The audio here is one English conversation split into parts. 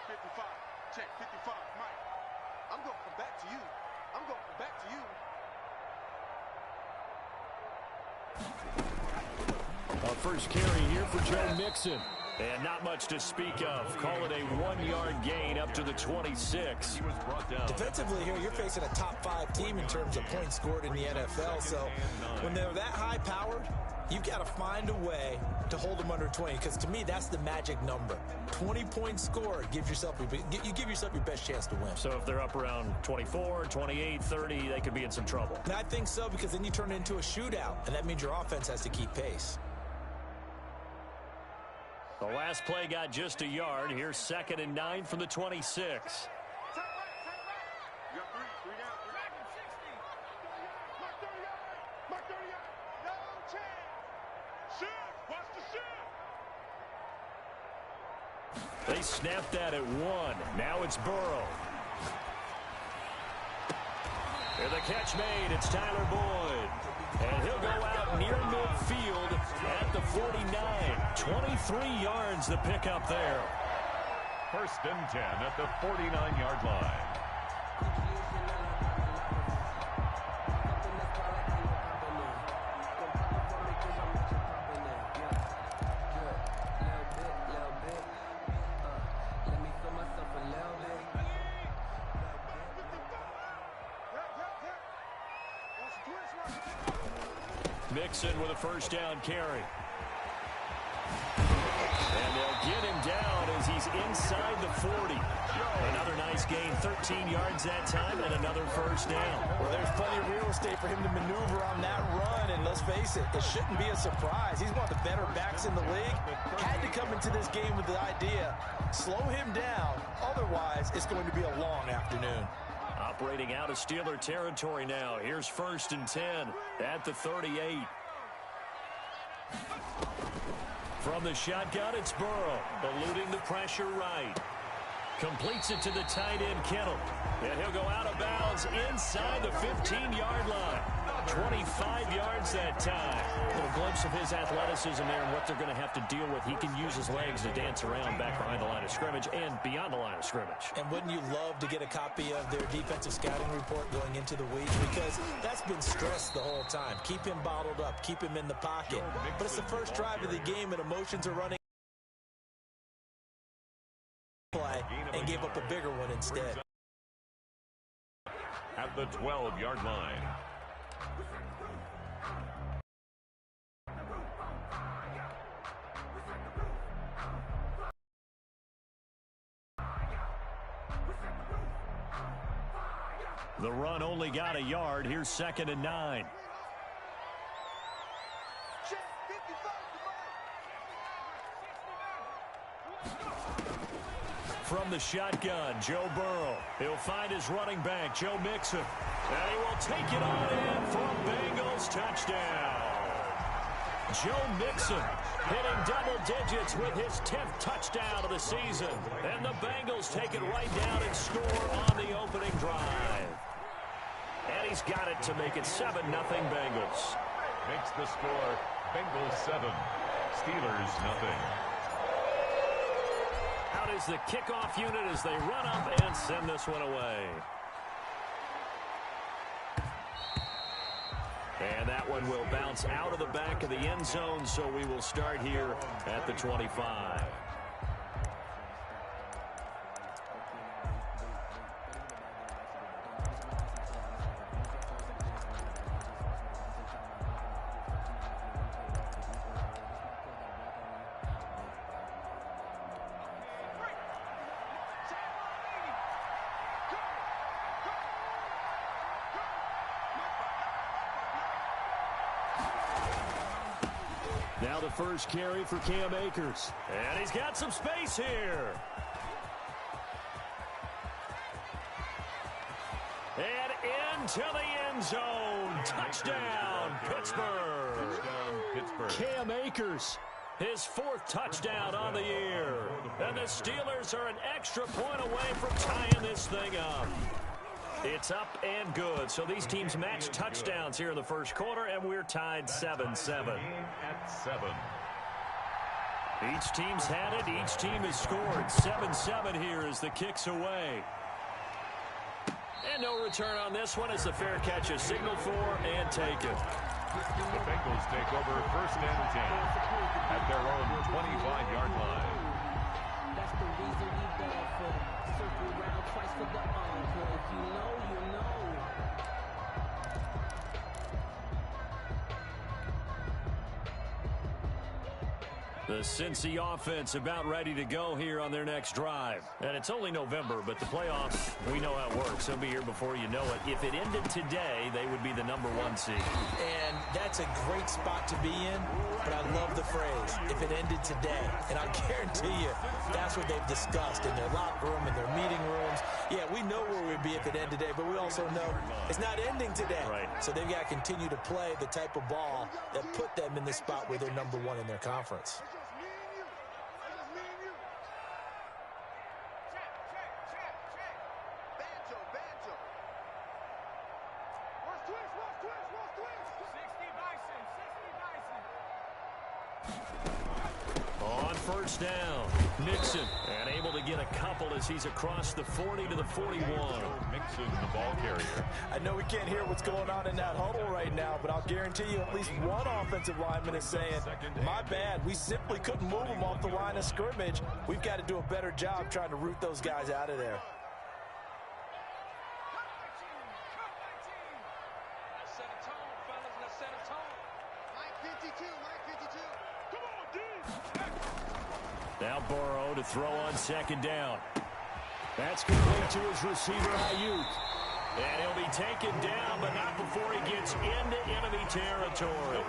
55. Check 55. Mike. I'm going to come back to you. I'm going to come back to you. First carry here for Joe Mixon. And not much to speak of. Call it a 1-yard gain up to the 26. He was brought down. Defensively here, you're facing a top-5 team in terms of points scored in the NFL. So when they're that high-powered, you've got to find a way to hold them under 20. Because to me, that's the magic number. 20 points scored, you give yourself your best chance to win. So if they're up around 24, 28, 30, they could be in some trouble. And I think so, because then you turn it into a shootout, and that means your offense has to keep pace. The last play got just a yard. Here's 2nd and 9 from the 26. You got three down. Mark 30 yard. No chance. Shoot. Watch the shoot. They snapped that at 1. Now it's Burrow. And the catch made. It's Tyler Boyd. And he'll go out near midfield at the 49. 23 yards the pickup there. 1st and 10 at the 49-yard line. Mixon with a 1st down carry. And they'll get him down as he's inside the 40. Another nice gain, 13 yards that time, and another 1st down. Well, there's plenty of real estate for him to maneuver on that run, and let's face it, it shouldn't be a surprise. He's one of the better backs in the league. Had to come into this game with the idea, slow him down, otherwise it's going to be a long afternoon. Operating out of Steeler territory now. Here's 1st and 10 at the 38. From the shotgun, it's Burrow, eluding the pressure right. Completes it to the tight end, Kittle. And he'll go out of bounds inside the 15-yard line. 25 yards that time. A little glimpse of his athleticism there and what they're going to have to deal with. He can use his legs to dance around back behind the line of scrimmage and beyond the line of scrimmage. And wouldn't you love to get a copy of their defensive scouting report going into the week? Because that's been stressed the whole time. Keep him bottled up. Keep him in the pocket. But it's the first drive of the game and emotions are running play and gave up a bigger one instead. At the 12-yard line. The run only got a yard. Here's 2nd and 9. From the shotgun, Joe Burrow. He'll find his running back, Joe Mixon. And he will take it on in for a Bengals touchdown. Joe Mixon hitting double digits with his 10th touchdown of the season. And the Bengals take it right down and score on the opening drive. And he's got it to make it 7-0 Bengals. Makes the score Bengals 7, Steelers 0. Out is the kickoff unit as they run up and send this one away. And that one will bounce out of the back of the end zone, so we will start here at the 25. Now the first carry for Cam Akers. And he's got some space here. And into the end zone. Touchdown, Pittsburgh. Touchdown, Pittsburgh. Cam Akers, his 4th touchdown on the year. And the Steelers are an extra point away from tying this thing up. It's up and good. So these teams match touchdowns here in the first quarter, and we're tied 7-7. At 7. Each team's had it. Each team has scored. 7-7 here as the kick's away. And no return on this one as the fair catch is signaled for and taken. The Bengals take over 1st and 10 at their own 25-yard line. That's the reason we bad for circle round twice for the encore. If you know, you know. The Cincy offense about ready to go here on their next drive. And it's only November, but the playoffs, we know how it works. They'll be here before you know it. If it ended today, they would be the #1 seed. And that's a great spot to be in, but I love the phrase, if it ended today. And I guarantee you, that's what they've discussed in their locker room, in their meeting rooms. Yeah, we know where we'd be if it ended today, but we also know it's not ending today. Right. So they've got to continue to play the type of ball that put them in the spot where they're #1 in their conference. On 1st down, Mixon, and able to get a couple as he's across the 40 to the 41. Mixon, the ball carrier. I know we can't hear what's going on in that huddle right now, but I'll guarantee you at least one offensive lineman is saying, my bad, we simply couldn't move them off the line of scrimmage. We've got to do a better job trying to root those guys out of there. Now Burrow to throw on 2nd down. That's complete to his receiver, Ayuk. And he'll be taken down, but not before he gets into enemy territory.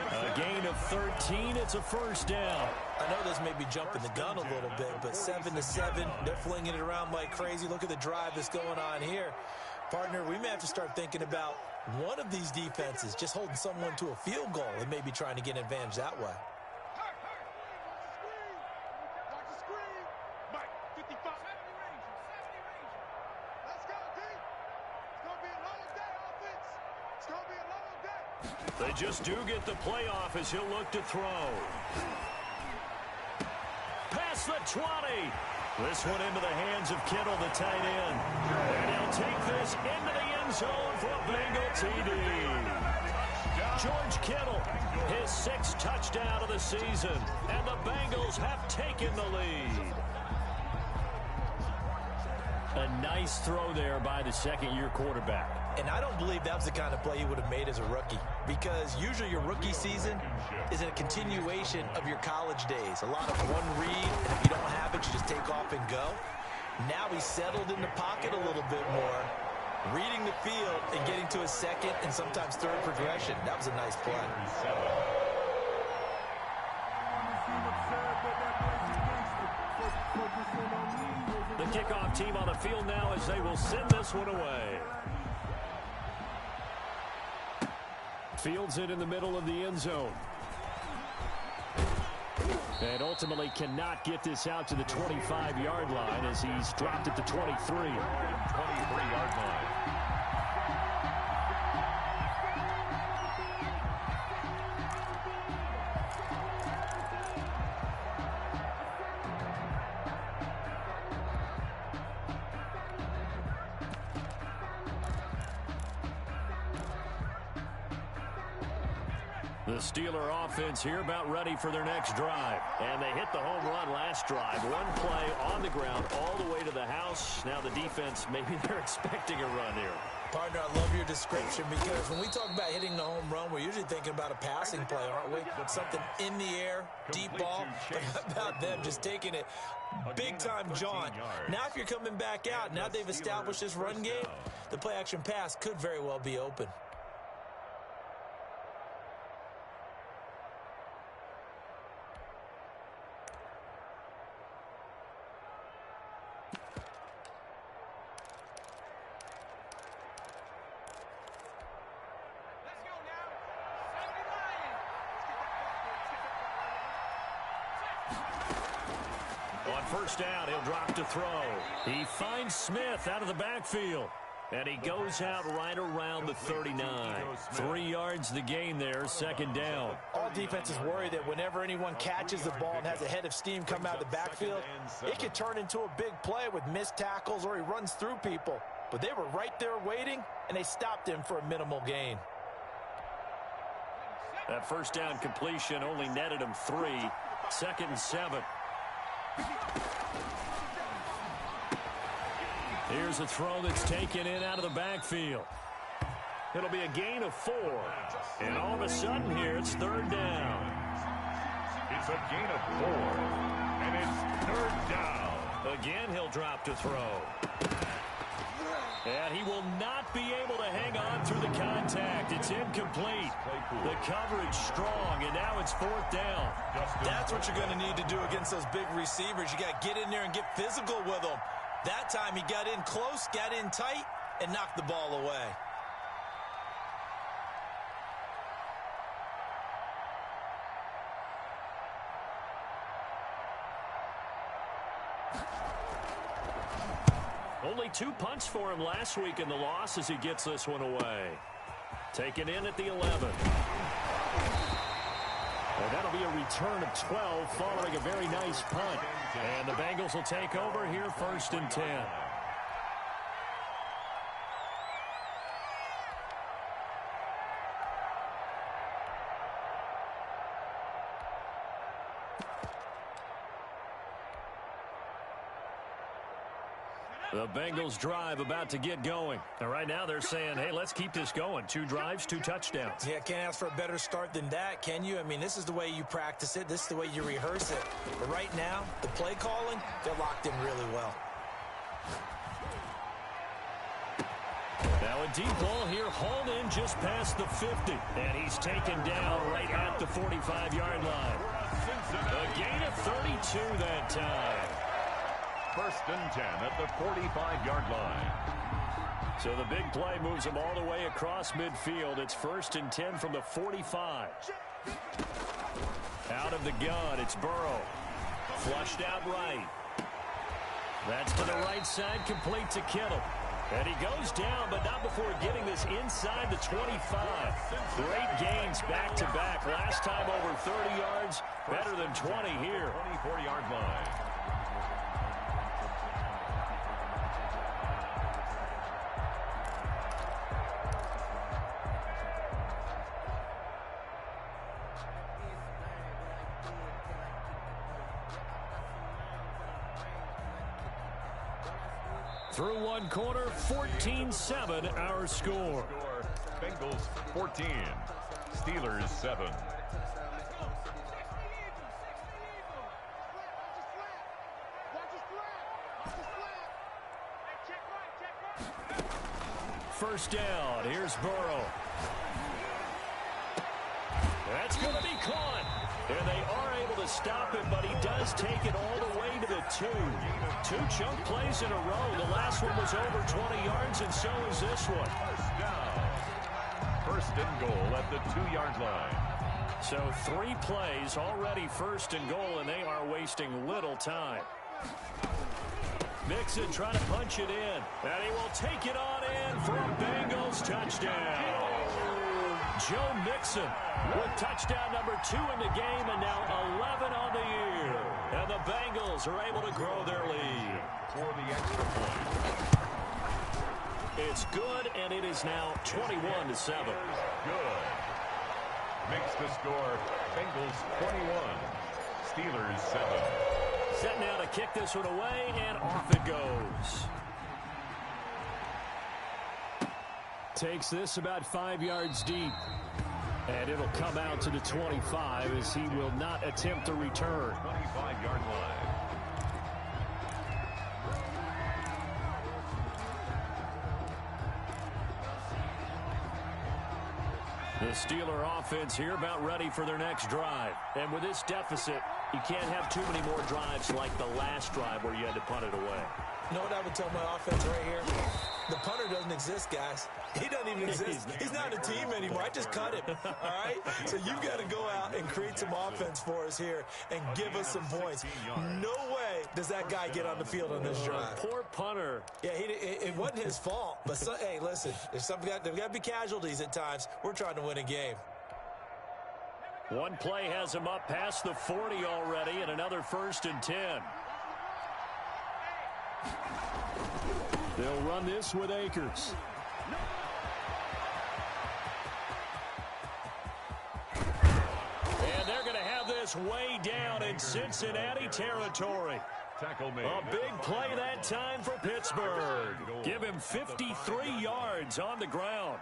A gain of 13. It's a 1st down. I know this may be jumping the gun a little bit, but 7-7, they're flinging it around like crazy. Look at the drive that's going on here. Partner, we may have to start thinking about one of these defenses just holding someone to a field goal and maybe trying to get an advantage that way. They just do get the playoff as he'll look to throw. Past the 20. This one into the hands of Kittle, the tight end. And he'll take this into the end zone for a Bengal TD. George Kittle, his 6th touchdown of the season. And the Bengals have taken the lead. A nice throw there by the 2nd-year quarterback. And I don't believe that was the kind of play he would have made as a rookie, because usually your rookie season is a continuation of your college days. A lot of one read, and if you don't have it, you just take off and go. Now he's settled in the pocket a little bit more, reading the field and getting to his 2nd and sometimes 3rd progression. That was a nice play. The kickoff team on the field now as they will send this one away. Fields it in the middle of the end zone. And ultimately cannot get this out to the 25-yard line as he's dropped at the 23. 23-yard line. The Steeler offense here about ready for their next drive. And they hit the home run last drive. One play on the ground all the way to the house. Now the defense, maybe they're expecting a run here. Partner, I love your description, because when we talk about hitting the home run, we're usually thinking about a passing play, aren't we? Something in the air, deep ball. But how about them just taking it big-time jaunt? Now if you're coming back out, now they've established this run game, the play-action pass could very well be open. On 1st down, he'll drop to throw. He finds Smith out of the backfield. And he goes out right around the 39. 3 yards the gain there, second down. All defenses worry that whenever anyone catches the ball and has a head of steam come out of the backfield, it can turn into a big play with missed tackles or he runs through people. But they were right there waiting, and they stopped him for a minimal gain. That first down completion only netted him 3. 2nd and 7. Here's a throw that's taken in out of the backfield. It'll be a gain of 4. And all of a sudden here, it's 3rd down. It's a gain of 4. And it's 3rd down. Again, he'll drop to throw. And he will not be able to hang on through the contact. It's incomplete. The coverage strong, and now it's 4th down. That's what you're going to need to do against those big receivers. You got to get in there and get physical with them. That time he got in close, got in tight, and knocked the ball away. Only 2 punts for him last week in the loss as he gets this one away. Taken in at the 11. And that'll be a return of 12 following a very nice punt. And the Bengals will take over here 1st and 10. The Bengals drive about to get going. And right now they're saying, hey, let's keep this going. 2 drives, 2 touchdowns. Yeah, can't ask for a better start than that, can you? I mean, this is the way you practice it. This is the way you rehearse it. But right now, the play calling, they're locked in really well. Now a deep ball here, hauled in just past the 50. And he's taken down right at the 45-yard line. A gain of 32 that time. 1st and 10 at the 45-yard line. So the big play moves him all the way across midfield. It's 1st and 10 from the 45. Out of the gun, it's Burrow. Flushed out right. That's to the right side, complete to Kittle. And he goes down, but not before getting this inside the 25. Great gains back-to-back. Last time over 30 yards, better than 20 here. 24-yard line. Through 1 quarter, 14-7 our score. Bengals 14, Steelers 7. First down, here's Burrow. That's going to be caught. And they are able to stop him, but he does take it all the way to the 2. 2 chunk plays in a row. The last one was over 20 yards, and so is this one. First down. 1st and goal at the 2-yard line. So 3 plays already 1st and goal, and they are wasting little time. Mixon trying to punch it in, and he will take it on in for a Bengals touchdown. Joe Mixon with touchdown number 2 in the game, and now 11 on the year. And the Bengals are able to grow their lead. For the extra point. It's good, and it is now 21-7. Good. Makes the score Bengals 21, Steelers 7. Set now to kick this one away, and off it goes. Takes this about 5 yards deep. And it'll come out to the 25 as he will not attempt to return. 25-yard line. The Steeler offense here about ready for their next drive. And with this deficit, you can't have too many more drives like the last drive where you had to punt it away. You know what I would tell my offense right here? The punter doesn't exist, guys. He doesn't even exist. He's not a team anymore. I just cut him, all right? So you've got to go out and create some offense for us here and give us some points. No way does that guy get on the field on this drive. Poor punter. Yeah, it wasn't his fault. But, hey, listen, there's got to be casualties at times. We're trying to win a game. One play has him up past the 40 already, and another 1st and 10. They'll run this with Akers. And they're going to have this way down in Cincinnati territory. Tackle made. A big play that time for Pittsburgh. Give him 53 yards on the ground.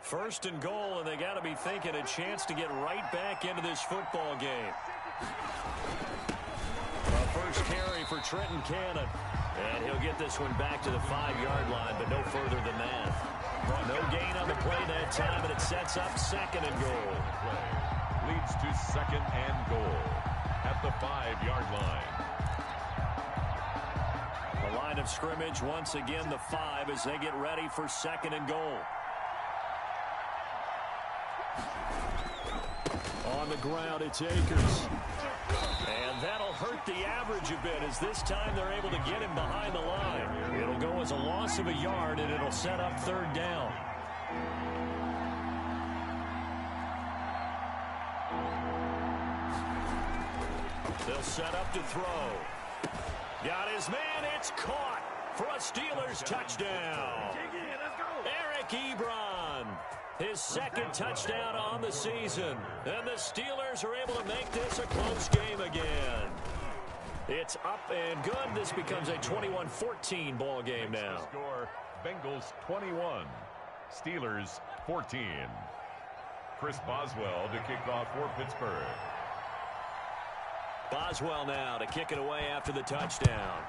First and goal, and they got to be thinking a chance to get right back into this football game. A first carry for Trenton Cannon. And he'll get this one back to the 5-yard line, but no further than that. No gain on the play that time, and it sets up 2nd and goal. Leads to 2nd and goal at the 5-yard line. The line of scrimmage, once again, the 5 as they get ready for 2nd and goal. On the ground, it's Akers. And that'll hurt the average a bit as this time they're able to get him behind the line. It'll go as a loss of a yard, and it'll set up 3rd down. They'll set up to throw. Got his man. It's caught for a Steelers touchdown. Eric Ebron. His 2nd touchdown on the season. And the Steelers are able to make this a close game again. It's up and good. This becomes a 21-14 ball game now. Score, Bengals 21, Steelers 14. Chris Boswell to kick off for Pittsburgh. Boswell now to kick it away after the touchdown.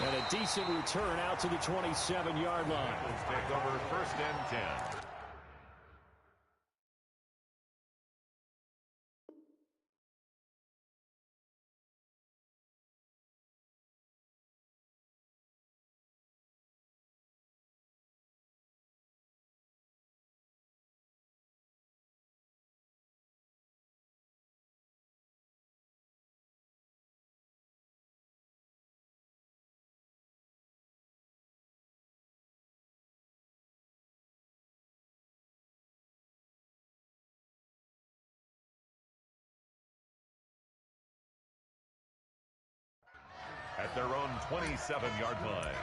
And a decent return out to the 27-yard line. Let's take over 1st and 10. At their own 27-yard line.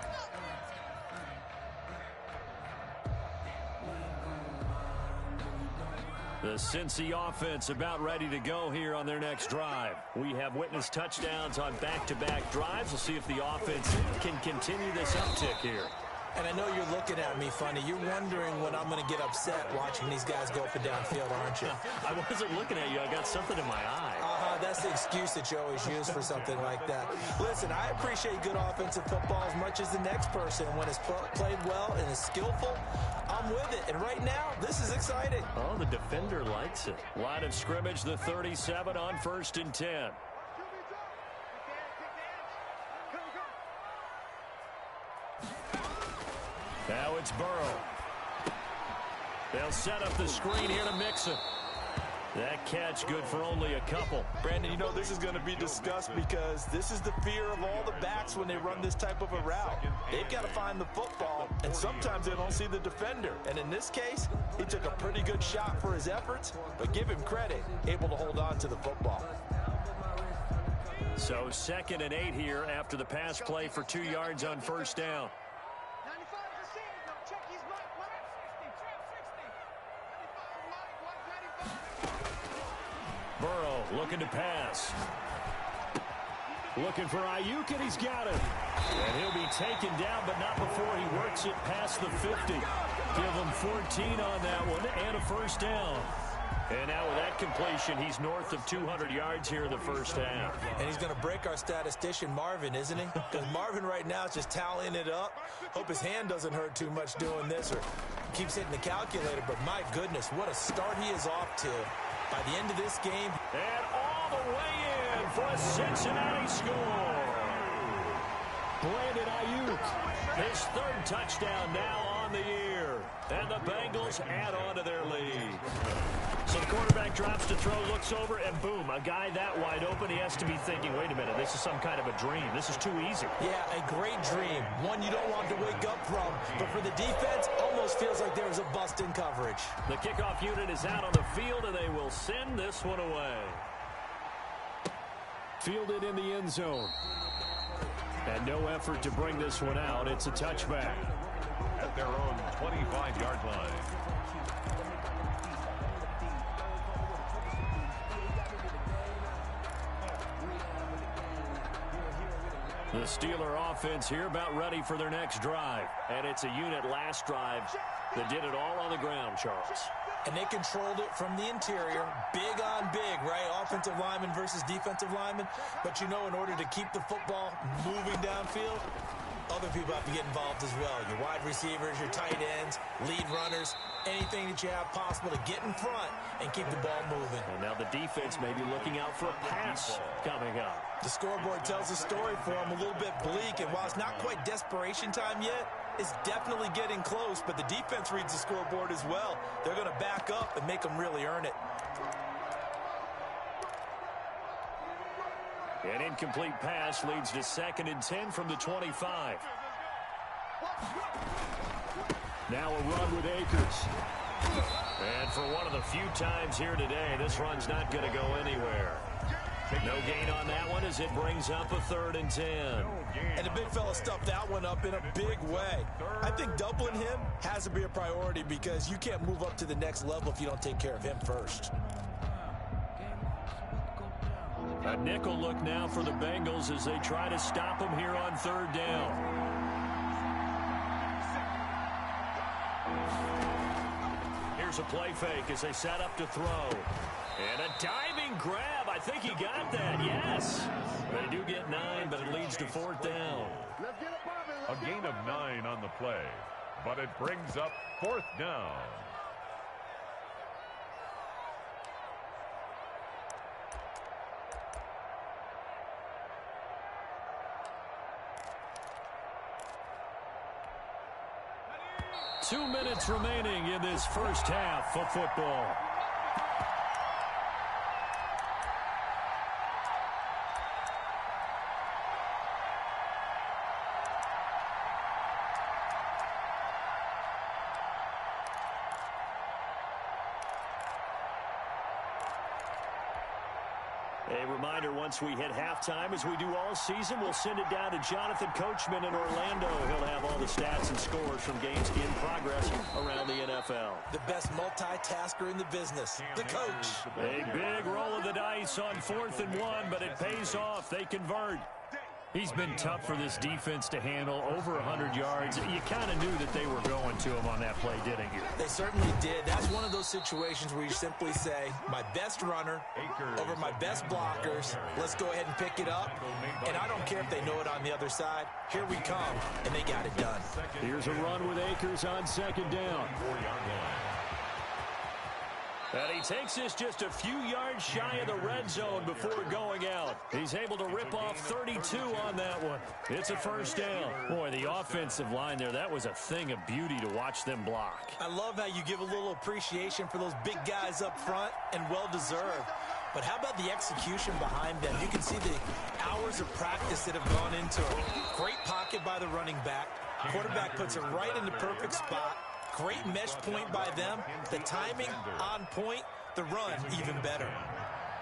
The Cincy offense about ready to go here on their next drive. We have witnessed touchdowns on back-to-back drives. We'll see if the offense can continue this uptick here. And I know you're looking at me funny. You're wondering when I'm going to get upset watching these guys go up and down field, aren't you? I wasn't looking at you. I got something in my eye. That's the excuse that you always use for something like that. Listen, I appreciate good offensive football as much as the next person. When it's played well and is skillful, I'm with it. And right now, this is exciting. Oh, the defender likes it. Line of scrimmage, the 37 on 1st and 10. Now it's Burrow. They'll set up the screen here to mix it. That catch good for only a couple. Brandon, you know this is going to be discussed because this is the fear of all the backs when they run this type of a route. They've got to find the football, and sometimes they don't see the defender. And in this case, he took a pretty good shot for his efforts, but give him credit, able to hold on to the football. So 2nd and 8 here after the pass play for 2 yards on 1st down. Burrow looking to pass. Looking for Ayuk, and he's got it. And he'll be taken down, but not before he works it past the 50. Give him 14 on that one and a 1st down. And now with that completion, he's north of 200 yards here in the 1st half. And he's going to break our statistician, Marvin, isn't he? Because Marvin right now is just tallying it up. Hope his hand doesn't hurt too much doing this or keeps hitting the calculator. But my goodness, what a start he is off to. By the end of this game. And all the way in for a Cincinnati score. Brandon Ayuk. His third touchdown now on the year. And the Bengals add on to their lead. So the quarterback drops to throw, looks over, and boom, a guy that wide open, he has to be thinking, wait a minute, this is some kind of a dream. This is too easy. Yeah, a great dream. One you don't want to wake up from. But for the defense, almost feels like there was a bust in coverage. The kickoff unit is out on the field, and they will send this one away. Fielded in the end zone. And no effort to bring this one out. It's a touchback. At their own 25-yard line. The Steeler offense here about ready for their next drive. And it's a unit last drive that did it all on the ground, Charles. And they controlled it from the interior. Big on big, right? Offensive lineman versus defensive lineman. But you know, in order to keep the football moving downfield, other people have to get involved as well. Your wide receivers, your tight ends, lead runners, anything that you have possible to get in front and keep the ball moving. And now the defense may be looking out for a pass coming up. The scoreboard tells a story for them, a little bit bleak, and while it's not quite desperation time yet, it's definitely getting close, but the defense reads the scoreboard as well. They're going to back up and make them really earn it. An incomplete pass leads to 2nd and 10 from the 25. Now a run with Akers. And for one of the few times here today, this run's not going to go anywhere. No gain on that one as it brings up a 3rd and 10. And the big fella stuffed that one up in a big way. I think doubling him has to be a priority because you can't move up to the next level if you don't take care of him first. A nickel look now for the Bengals as they try to stop him here on 3rd down. Here's a play fake as they set up to throw. And a diving grab. I think he got that, yes. They do get 9, but it leads to 4th down. A gain of 9 on the play, but it brings up 4th down. Two minutes remaining in this first half of football. A reminder, once we hit halftime, as we do all season, we'll send it down to Jonathan Coachman in Orlando. He'll have all the stats and scores from games in progress around the NFL. The best multitasker in the business, the coach. A big roll of the dice on 4th and 1, but it pays off. They convert. He's been tough for this defense to handle, over 100 yards. You kind of knew that they were going to him on that play, didn't you? They certainly did. That's one of those situations where you simply say, my best runner over my best blockers. Let's go ahead and pick it up. And I don't care if they know it on the other side. Here we come, and they got it done. Here's a run with Akers on 2nd down. And he takes this just a few yards shy of the red zone before going out. He's able to rip off 32 on that one. It's a 1st down. Boy, the offensive line there, that was a thing of beauty to watch them block. I love how you give a little appreciation for those big guys up front, and well-deserved. But how about the execution behind them? You can see the hours of practice that have gone into it. Great pocket by the running back. Quarterback puts it right in the perfect spot. Great mesh point by them. The timing on point. The run even better.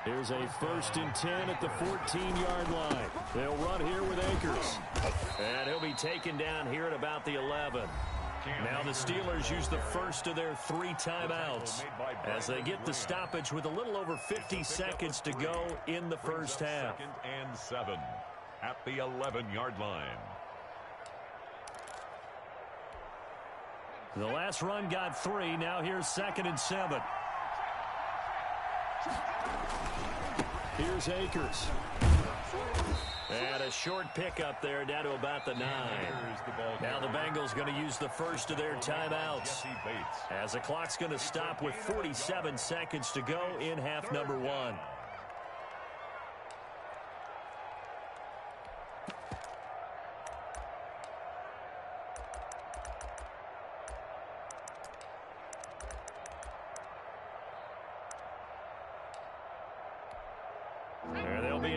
Here's a 1st and 10 at the 14-yard line. They'll run here with Akers. And he'll be taken down here at about the 11. Now the Steelers use the first of their 3 timeouts as they get the stoppage with a little over 50 seconds to go in the first half. 2nd and 7 at the 11-yard line. The last run got 3. Now here's 2nd and 7. Here's Akers. And a short pickup there down to about the 9. Now the Bengals going to use the first of their timeouts as the clock's going to stop with 47 seconds to go in half number 1.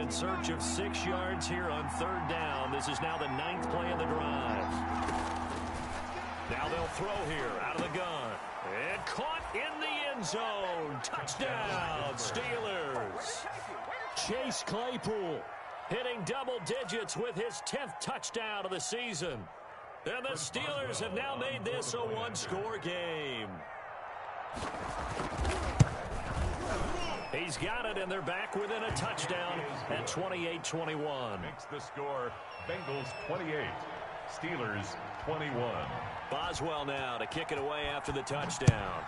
in search of 6 yards here on 3rd down. This is now the 9th play of the drive. Now they'll throw here out of the gun. And caught in the end zone. Touchdown, Steelers. Chase Claypool hitting double digits with his 10th touchdown of the season. And the Steelers have now made this a one-score game. He's got it, and they're back within a touchdown at 28-21. Makes the score Bengals 28, Steelers 21. Boswell now to kick it away after the touchdown.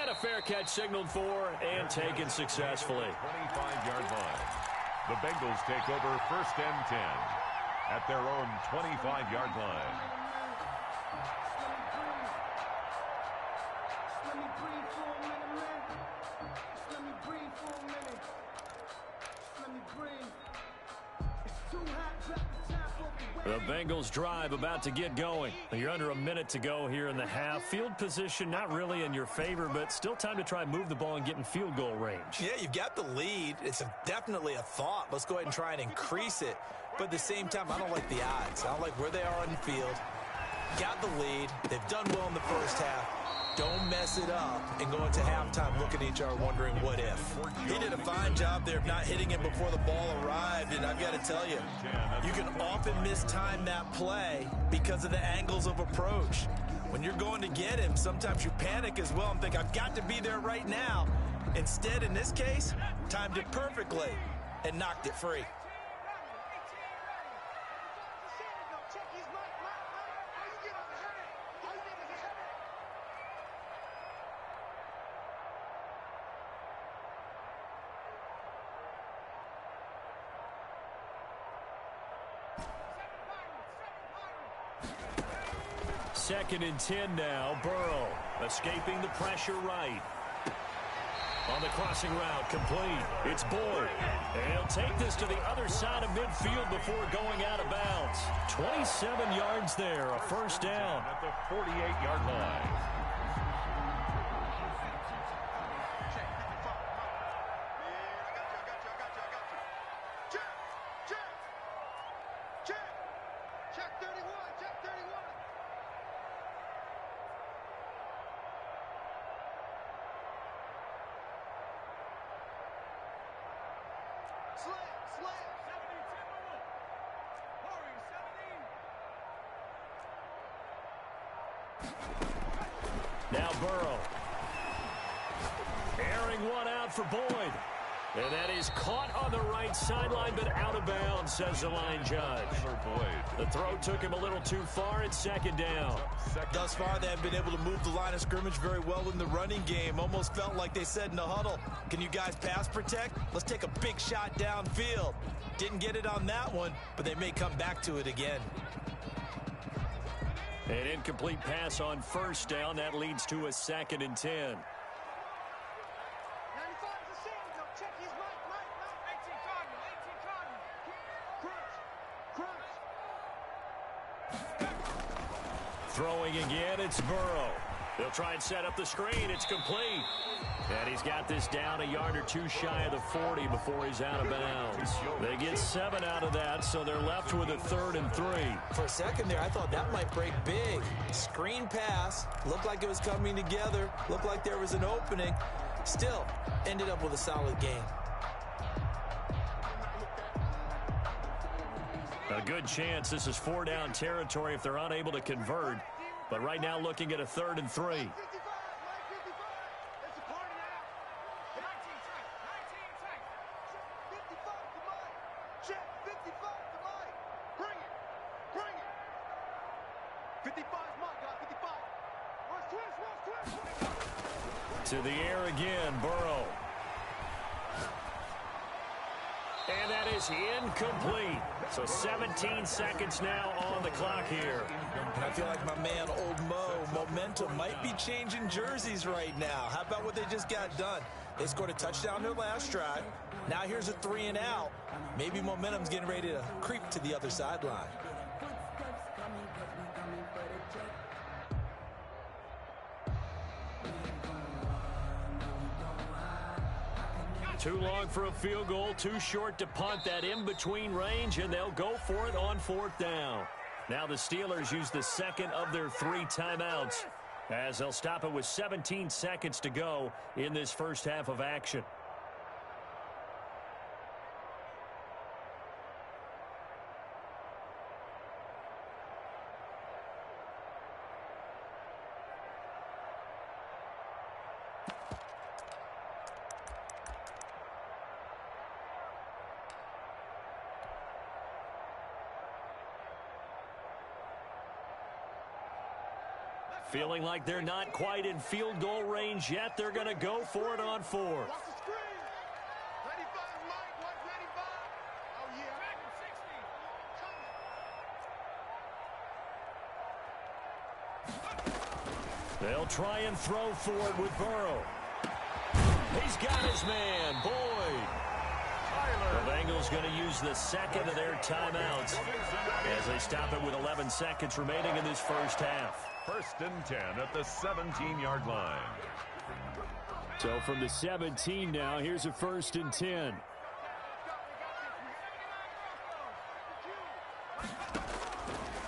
And a fair catch signaled for and taken successfully. 25-yard line. The Bengals take over 1st and 10 at their own 25-yard line. The Bengals drive about to get going. You're under a minute to go here in the half. Field position not really in your favor, but still time to try and move the ball and get in field goal range. Yeah, you've got the lead. It's definitely a thought. Let's go ahead and try and increase it. But at the same time, I don't like the odds. I don't like where they are on the field. Got the lead. They've done well in the first half. Don't mess it up and go into halftime looking at each other wondering what if. He did a fine job there of not hitting him before the ball arrived, and I've got to tell you, you can often mistime that play because of the angles of approach. When you're going to get him, sometimes you panic as well and think, I've got to be there right now. Instead, in this case, timed it perfectly and knocked it free. Second and 10 now. Burrow escaping the pressure right. On the crossing route, complete. It's Boyd. And he'll take this to the other side of midfield before going out of bounds. 27 yards there, a first down. At the 48-yard line. Now Burrow. Airing one out for Boyd. And that is caught on the right sideline, but out of bounds, says the line judge. The throw took him a little too far. It's second down. Thus far, they have been able to move the line of scrimmage very well in the running game. Almost felt like they said in the huddle, can you guys pass protect? Let's take a big shot downfield. Didn't get it on that one, but they may come back to it again. An incomplete pass on first down. That leads to a second and 10. Throwing again, it's Burrow. They'll try and set up the screen. It's complete. And he's got this down a yard or two shy of the 40 before he's out of bounds. They get 7 out of that, so they're left with a 3rd and 3. For a second there, I thought that might break big. Screen pass. Looked like it was coming together. Looked like there was an opening. Still, ended up with a solid game. A good chance this is 4-down territory if they're unable to convert. But right now looking at a 3rd and 3. To the air again, Burrow. And that is incomplete. So 17 seconds now on the clock here. And I feel like my man, Old Mo, momentum might be changing jerseys right now. How about what they just got done? They scored a touchdown their last drive. Now here's a 3 and out. Maybe momentum's getting ready to creep to the other sideline. Too long for a field goal, too short to punt that in-between range, and they'll go for it on 4th down. Now the Steelers use the second of their 3 timeouts as they'll stop it with 17 seconds to go in this first half of action. Feeling like they're not quite in field goal range yet. They're going to go for it on 4th. Watch the screen. 35, Mike. Watch 35. Oh, yeah. They'll try and throw for it with Burrow. He's got his man, Boyd. The Bengals going to use the second of their timeouts as they stop it with 11 seconds remaining in this first half. 1st and 10 at the 17-yard line. So from the 17 now, here's a 1st and 10.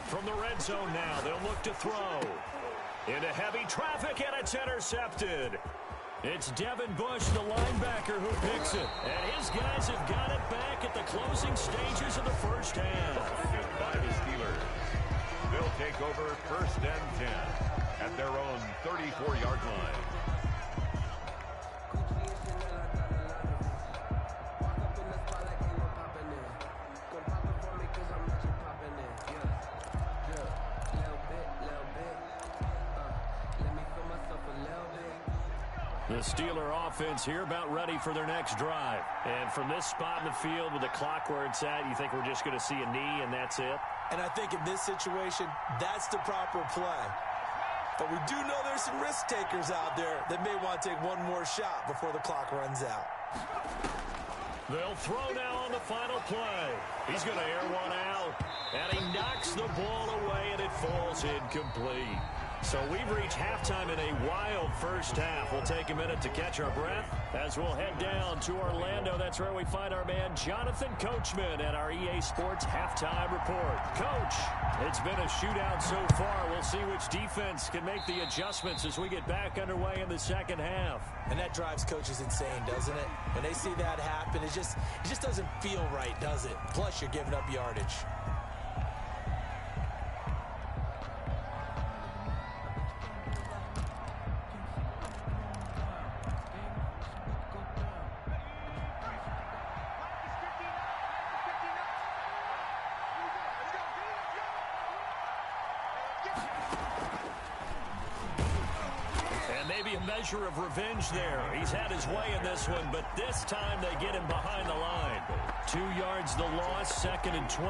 From the red zone now, they'll look to throw. Into heavy traffic, and it's intercepted. It's Devin Bush, the linebacker, who picks it. And his guys have got it back at the closing stages of the first half. By the Steelers. They'll take over 1st and 10 at their own 34-yard line. The Steeler offense here about ready for their next drive. And from this spot in the field with the clock where it's at, you think we're just going to see a knee and that's it? And I think in this situation, that's the proper play. But we do know there's some risk takers out there that may want to take one more shot before the clock runs out. They'll throw now on the final play. He's going to air one out. And he knocks the ball away, and it falls incomplete. So we've reached halftime in a wild first half. We'll take a minute to catch our breath as we'll head down to Orlando. That's where we find our man Jonathan Coachman at our EA Sports Halftime Report. Coach, it's been a shootout so far. We'll see which defense can make the adjustments as we get back underway in the second half. And that drives coaches insane, doesn't it? When they see that happen, it just doesn't feel right, does it? Plus, you're giving up yardage. Measure of revenge there. He's had his way in this one, but this time they get him behind the line. 2 yards the loss, 2nd and 12.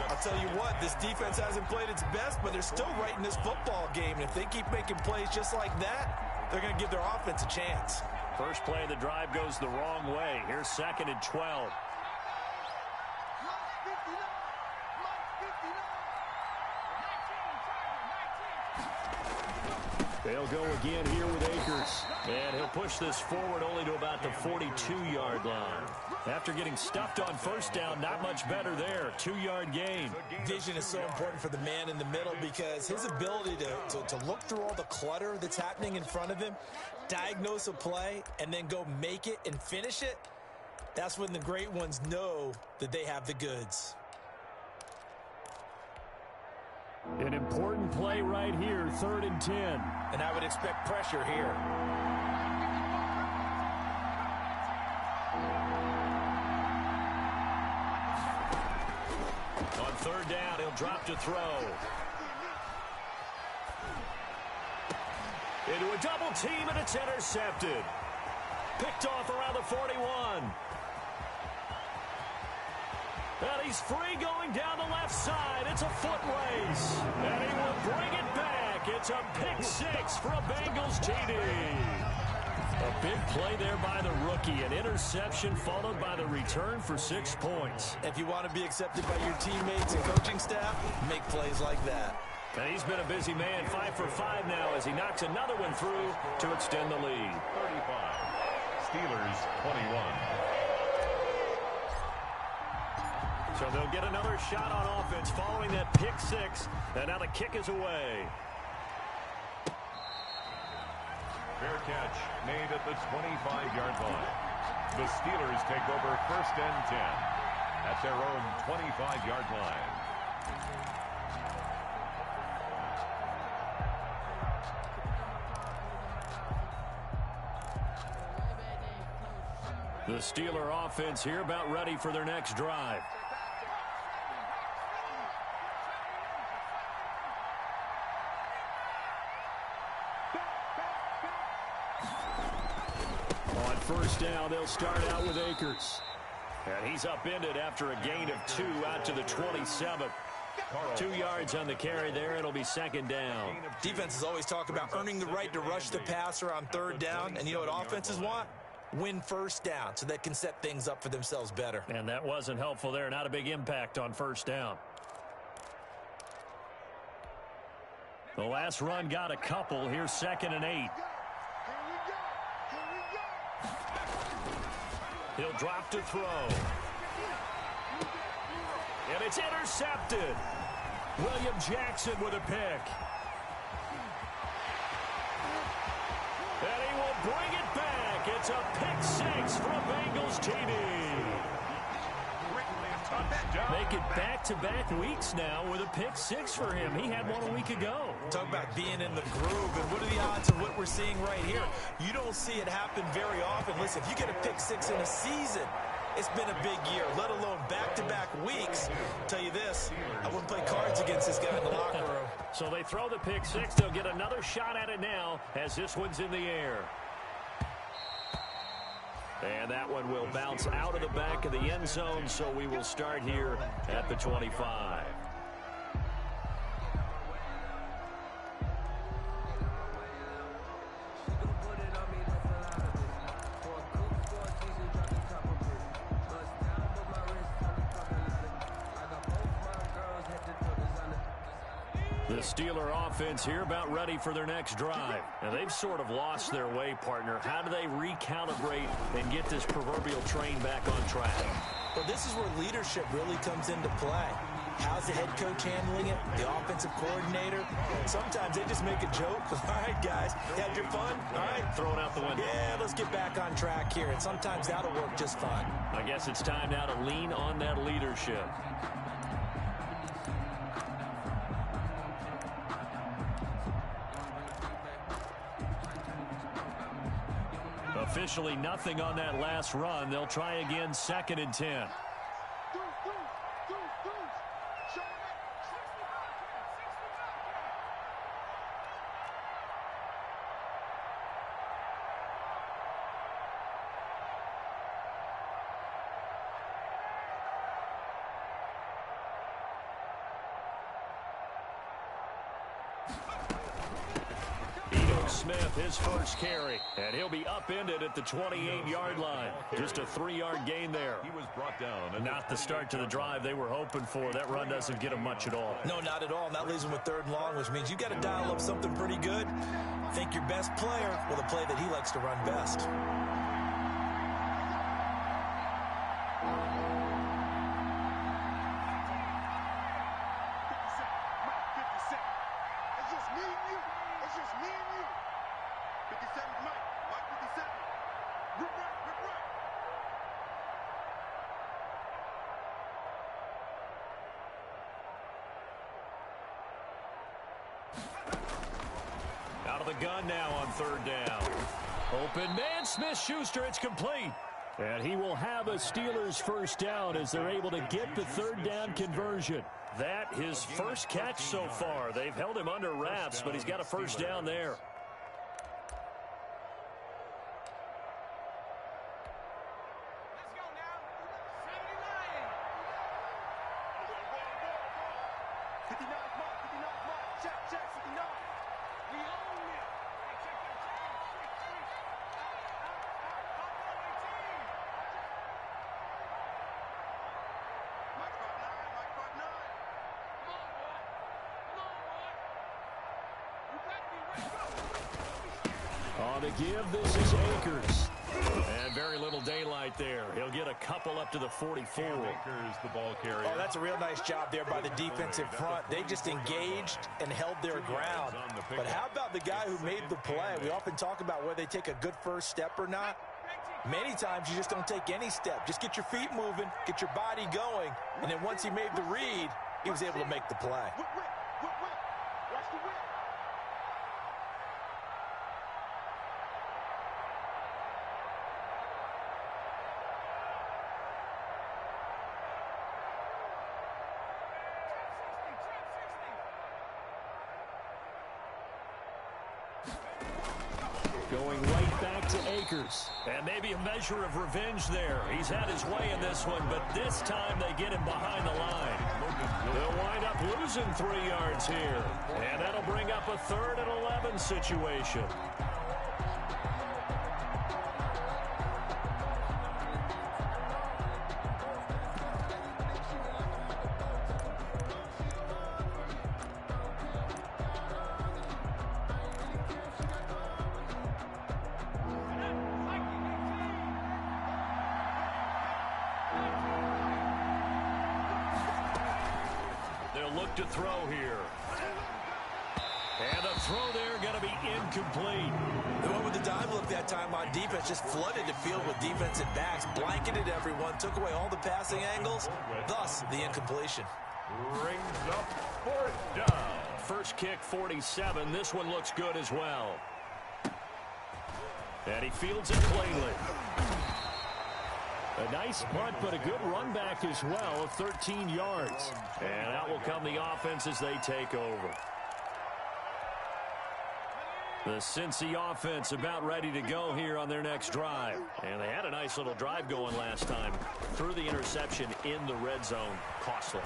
I'll tell you what, this defense hasn't played its best, but they're still right in this football game. And if they keep making plays just like that, they're going to give their offense a chance. First play of the drive goes the wrong way. Here's 2nd and 12. They'll go again here with Akers. And he'll push this forward only to about the 42-yard line. After getting stuffed on first down, not much better there. 2-yard gain. Vision is so important for the man in the middle because his ability to look through all the clutter that's happening in front of him, diagnose a play, and then go make it and finish it, that's when the great ones know that they have the goods. An important play right here, 3rd and 10. And I would expect pressure here. On 3rd down, he'll drop to throw. Into a double team, and it's intercepted. Picked off around the 41. And he's free going down the left side. It's a foot race. And he will bring it back. It's a pick 6 for a Bengals TD. A big play there by the rookie. An interception followed by the return for 6 points. If you want to be accepted by your teammates and coaching staff, make plays like that. And he's been a busy man, 5 for 5 now as he knocks another one through to extend the lead. 35. Steelers 21. So they'll get another shot on offense following that pick six. And now the kick is away. Fair catch made at the 25-yard line. The Steelers take over 1st and 10 at their own 25-yard line. The Steeler offense here about ready for their next drive. On 1st down, they'll start out with Akers. And he's upended after a gain of 2 out to the 27. 2 yards on the carry there. It'll be 2nd down. Defenses always talk about earning the right to rush the passer on 3rd down. And you know what offenses want? Win 1st down so they can set things up for themselves better. And that wasn't helpful there. Not a big impact on 1st down. The last run got a couple. Here's 2nd and 8. He'll drop to throw. And it's intercepted. William Jackson with a pick. And he will bring it back. It's a pick six from Bengals TV. Make it back-to-back weeks now with a pick six for him. He had one a week ago. Talk about being in the groove, and what are the odds of what we're seeing right here? You don't see it happen very often. Listen, if you get a pick six in a season, it's been a big year, let alone back-to-back weeks. I'll tell you this, I wouldn't play cards against this guy in the locker room. So they throw the pick six. They'll get another shot at it now as this one's in the air. And that one will bounce out of the back of the end zone, so we will start here at the 25. The Steeler offense here about ready for their next drive. Now, they've sort of lost their way, partner. How do they recalibrate and get this proverbial train back on track? Well, this is where leadership really comes into play. How's the head coach handling it? The offensive coordinator? Sometimes they just make a joke. All right, guys, you had your fun? All right. Throw it out the window. Yeah, let's get back on track here. And sometimes that'll work just fine. I guess it's time now to lean on that leadership. Officially nothing on that last run. They'll try again, 2nd and 10. Smith, his first carry, and he'll be upended at the 28-yard line. Just a 3-yard gain there. He was brought down. Not the start to the drive they were hoping for. That run doesn't get him much at all. No, not at all. And that leaves him with 3rd and long, which means you got to dial up something pretty good. Think your best player with a play that he likes to run best. Out of the gun now on 3rd down. Open man, Smith-Schuster, it's complete. And he will have a Steelers first down as they're able to get the 3rd down conversion. That his first catch so far. They've held him under wraps, but he's got a first down there. On the give, this is Akers. And very little daylight there. He'll get a couple up to the 44. Akers, the ball carrier. Oh, that's a real nice job there by the defensive front. They just engaged and held their ground. But how about the guy who made the play? We often talk about whether they take a good first step or not. Many times you just don't take any step. Just get your feet moving, get your body going, and then once he made the read, he was able to make the play. Watch the whip. Going right back to Akers. And maybe a measure of revenge there. He's had his way in this one, but this time they get him behind the line. They'll wind up losing 3 yards here. And that'll bring up a 3rd and 11 situation. To throw here. And the throw there going to be incomplete. They went with the dive look that time on defense, just flooded the field with defensive backs, blanketed everyone, took away all the passing angles, thus the incompletion. Brings up 4th down. First kick, 47. This one looks good as well. And he fields it cleanly. A nice punt, but a good run back as well of 13 yards. And out will come the offense as they take over. The Cincy offense about ready to go here on their next drive. And they had a nice little drive going last time. Threw the interception in the red zone. Costly.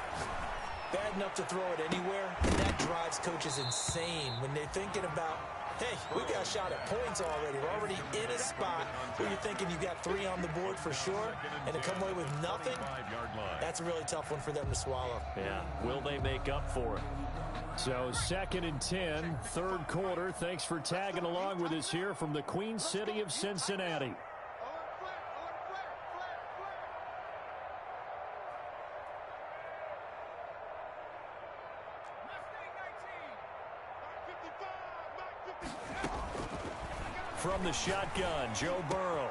Bad enough to throw it anywhere, and that drives coaches insane when they're thinking about, hey, we got a shot at points already. We're already in a spot where you're thinking you got 3 on the board for sure, and to come away with nothing, that's a really tough one for them to swallow. Yeah, will they make up for it? So 2nd and 10, 3rd quarter. Thanks for tagging along with us here from the Queen City of Cincinnati. From the shotgun, Joe Burrow.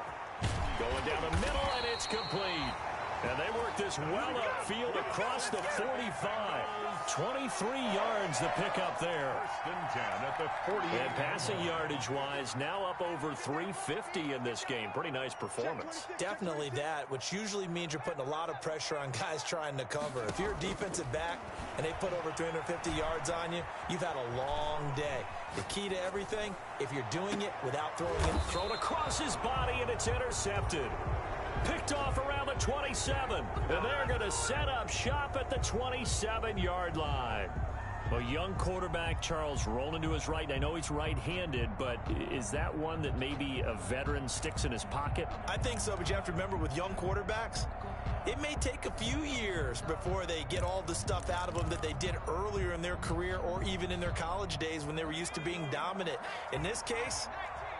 Going down the middle, and it's complete. And they work this well upfield across the 45. 23 yards to pick up there. 1st and 10 at the 48. And passing yardage-wise, now up over 350 in this game. Pretty nice performance. Definitely that, which usually means you're putting a lot of pressure on guys trying to cover. If you're a defensive back and they put over 350 yards on you, you've had a long day. The key to everything, if you're doing it without throwing it. Thrown across his body, and it's intercepted. Picked off around the 27. And they're going to set up shop at the 27-yard line. A young quarterback, Charles, rolling to his right. I know he's right-handed, but is that one that maybe a veteran sticks in his pocket? I think so, but you have to remember with young quarterbacks, it may take a few years before they get all the stuff out of them that they did earlier in their career or even in their college days when they were used to being dominant. In this case,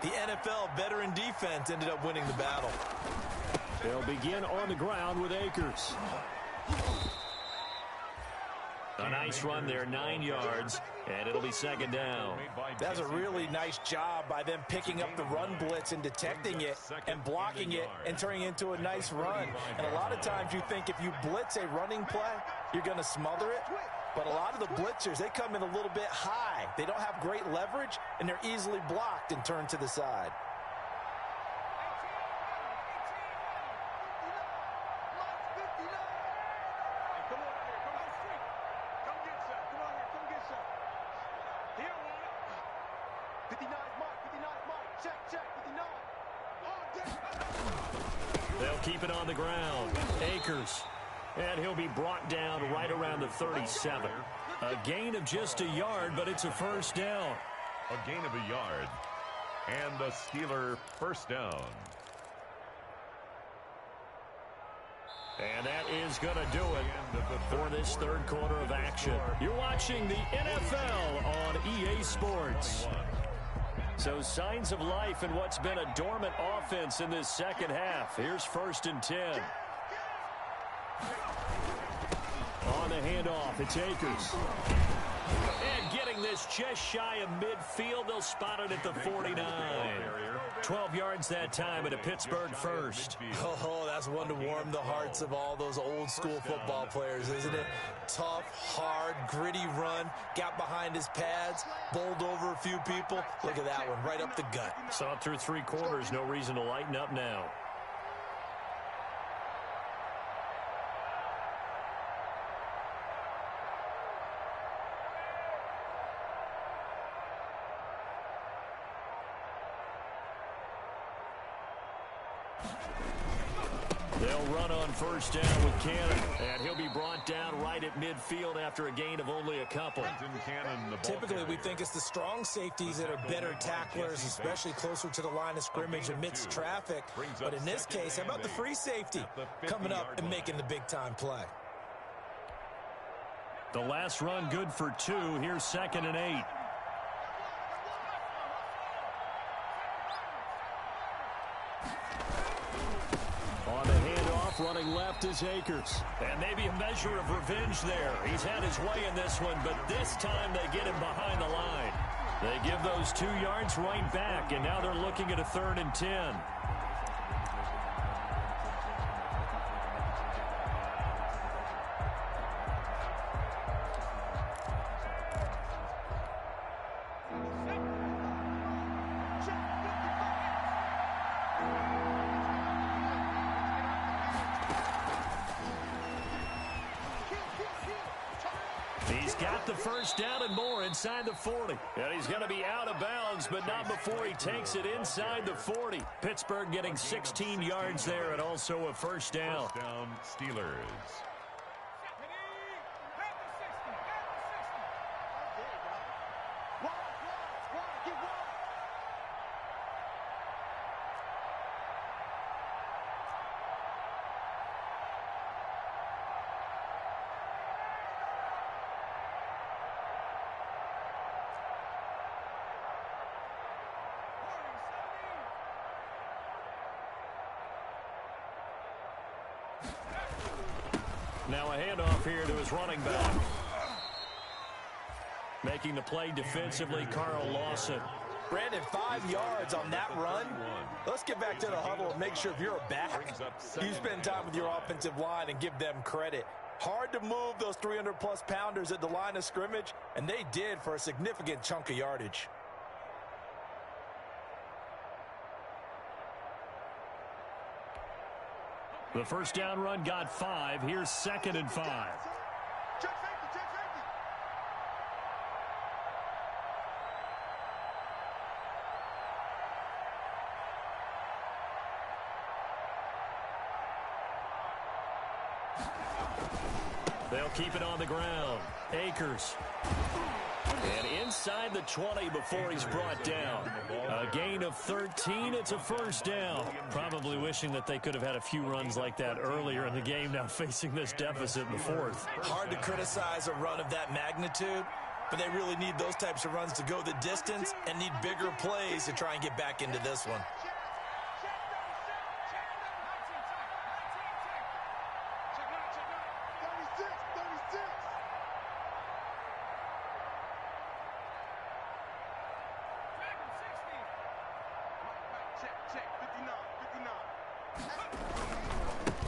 the NFL veteran defense ended up winning the battle. They'll begin on the ground with Akers. A nice run there, 9 yards, and it'll be 2nd down. That's a really nice job by them picking up the run blitz and detecting it and blocking it and turning it into a nice run. And a lot of times you think if you blitz a running play, you're going to smother it. But a lot of the blitzers, they come in a little bit high. They don't have great leverage, and they're easily blocked and turned to the side. They'll keep it on the ground. Akers. And he'll be brought down right around the 37. A gain of just a yard, but it's a 1st down. A gain of a yard. And the Steeler 1st down. And that is going to do it for this 3rd quarter of action. You're watching the NFL on EA Sports. So signs of life in what's been a dormant offense in this second half. Here's 1st and 10. On the handoff, it's Akers. And getting this just shy of midfield, they'll spot it at the 49. 12 yards that time at a Pittsburgh first. Oh, that's one to warm the hearts of all those old school football players, isn't it? Tough, hard, gritty run, got behind his pads, bowled over a few people. Look at that one, right up the gut. Saw it through 3 quarters, no reason to lighten up now. They'll run on 1st down with Cannon, and he'll be brought down right at midfield after a gain of only a couple. Typically, we think it's the strong safeties that are better tacklers, especially closer to the line of scrimmage amidst traffic. But in this case, how about the free safety coming up and making the big-time play? The last run good for 2. Here's 2nd and 8. On the handoff, running left is Akers. And maybe a measure of revenge there. He's had his way in this one, but this time they get him behind the line. They give those 2 yards right back, and now they're looking at a 3rd and 10. He's got the 1st down and more inside the 40. And he's going to be out of bounds, but not before he takes it inside the 40. Pittsburgh getting 16 yards there and also a 1st down. 1st down, Steelers. Now a handoff here to his running back. Making the play defensively, Carl Lawson. Brandon, 5 yards on that run. Let's get back to the huddle and make sure if you're a back, you spend time with your offensive line and give them credit. Hard to move those 300-plus pounders at the line of scrimmage, and they did for a significant chunk of yardage. The 1st down run got 5. Here's 2nd and 5. They'll keep it on the ground. Akers. And inside the 20 before he's brought down. A gain of 13. It's a 1st down. Probably wishing that they could have had a few runs like that earlier in the game, now facing this deficit in the 4th. Hard to criticize a run of that magnitude, but they really need those types of runs to go the distance and need bigger plays to try and get back into this one.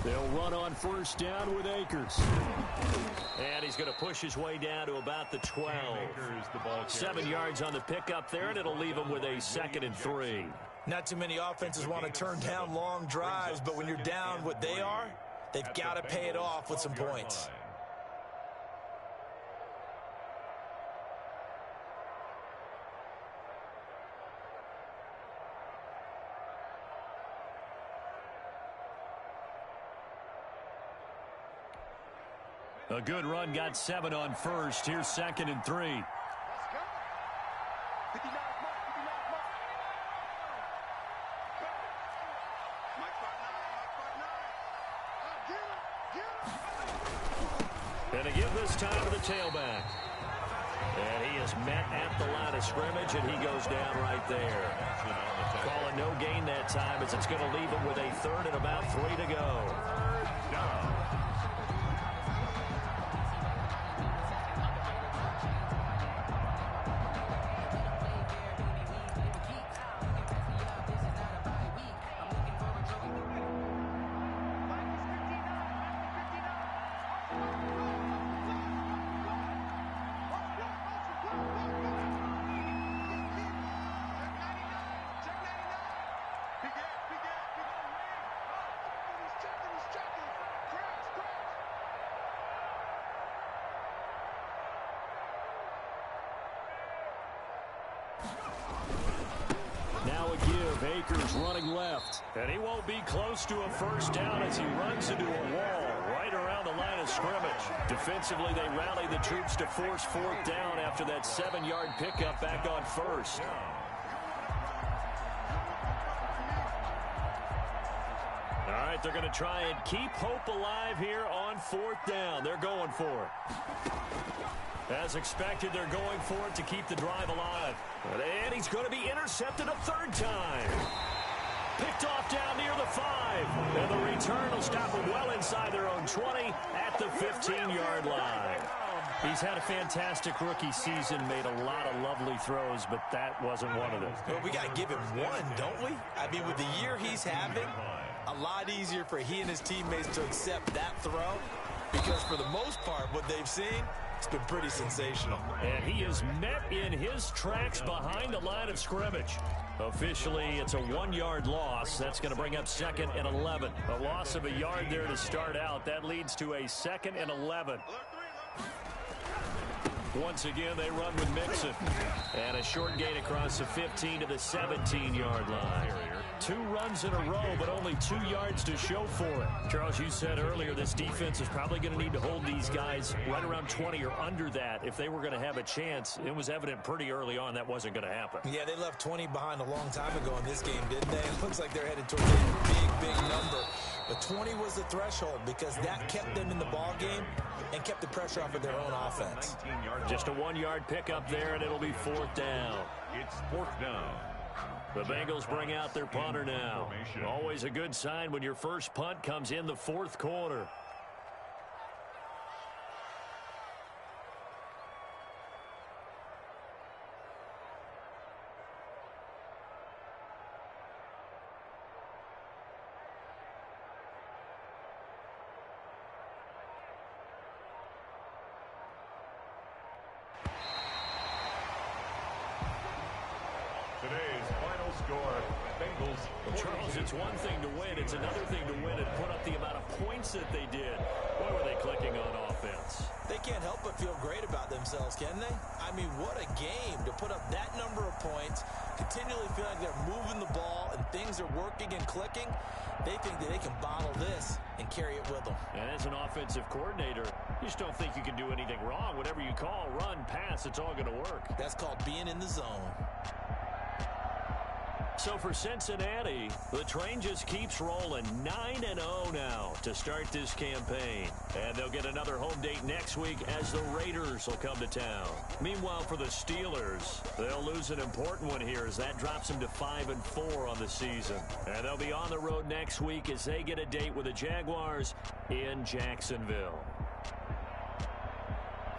They'll run on 1st down with Akers. And he's going to push his way down to about the 12. 7 yards on the pickup there, and it'll leave him with a 2nd and 3. Not too many offenses want to turn down long drives, but when you're down what they are, they've got to pay it off with some points. A good run got 7 on 1st. Here's 2nd and 3. And to give this time to the tailback. And he is met at the line of scrimmage, and he goes down right there. Calling no gain that time as it's going to leave him with a third and about 3 to go. Third down. Now a give. Akers running left. And he won't be close to a first down as he runs into a wall right around the line of scrimmage. Defensively, they rally the troops to force fourth down after that 7-yard pickup back on first. All right, they're going to try and keep hope alive here on fourth down. They're going for it. As expected, they're going for it to keep the drive alive. And he's going to be intercepted a third time. Picked off down near the 5. And the return will stop him well inside their own 20 at the 15-yard line. He's had a fantastic rookie season, made a lot of lovely throws, but that wasn't one of them. Well, we got to give him one, don't we? I mean, with the year he's having, a lot easier for he and his teammates to accept that throw because for the most part, what they've seen, it's been pretty sensational. And he is met in his tracks behind the line of scrimmage. Officially, it's a 1-yard loss. That's going to bring up 2nd and 11. A loss of a yard there to start out. That leads to a 2nd and 11. Once again, they run with Mixon. And a short gain across the 15 to the 17-yard line. 2 runs in a row, but only 2 yards to show for it. Charles, you said earlier this defense is probably going to need to hold these guys right around 20 or under that if they were going to have a chance. It was evident pretty early on that wasn't going to happen. Yeah, they left 20 behind a long time ago in this game, didn't they? It looks like they're headed towards a big number. But 20 was the threshold because that kept them in the ball game and kept the pressure off of their own offense. Just a 1-yard pickup there, and it'll be 4th down. It's 4th down. The Bengals bring out their punter now. Always a good sign when your first punt comes in the 4th quarter. Today's final score, Bengals. Well, Charles, it's one thing to win. It's another thing to win and put up the amount of points that they did. Boy, were they clicking on offense. They can't help but feel great about themselves, can they? I mean, what a game to put up that number of points, continually feel like they're moving the ball and things are working and clicking. They think that they can bottle this and carry it with them. And as an offensive coordinator, you just don't think you can do anything wrong. Whatever you call, run, pass, it's all going to work. That's called being in the zone. So for Cincinnati, the train just keeps rolling 9-0 now to start this campaign. And they'll get another home date next week as the Raiders will come to town. Meanwhile, for the Steelers, they'll lose an important one here as that drops them to 5-4 on the season. And they'll be on the road next week as they get a date with the Jaguars in Jacksonville.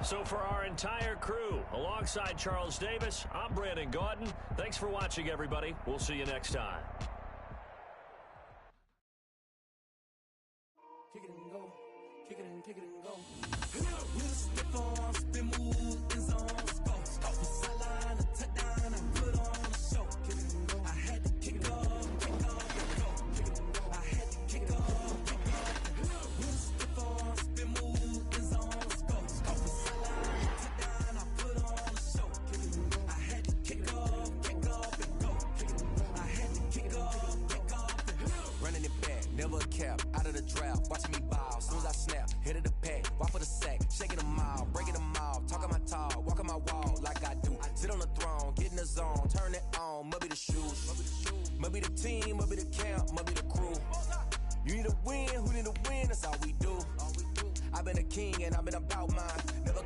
So for our entire crew, alongside Charles Davis, I'm Brandon Gauton. Thanks for watching, everybody. We'll see you next time. Kick it and go. Kick it and go. We'll step on, spin, move, in zone, go. Sideline, a touchdown, I put on a show. Kick it and go. I had to kick off, and go. Kick it and go. I had to kick off, and go. We'll step on, spin, move, in zone, go. Sideline, a touchdown, I put on a show. Kick it and go. I had to kick off, and go. Kick it and go. I had to kick off, and go. Running it back, never a cap, out of the draft, watching me ball, soon as I snap, hit of the pack, walk for the sack, shaking them out, breaking them out, talking my talk, walking my wall like I do, sit on the throne, get in the zone, turn it on, must be the shoes, must be the team, must be the camp, must be the crew, you need a win, who need a win, that's all we do, I've been a king and I've been about mine, never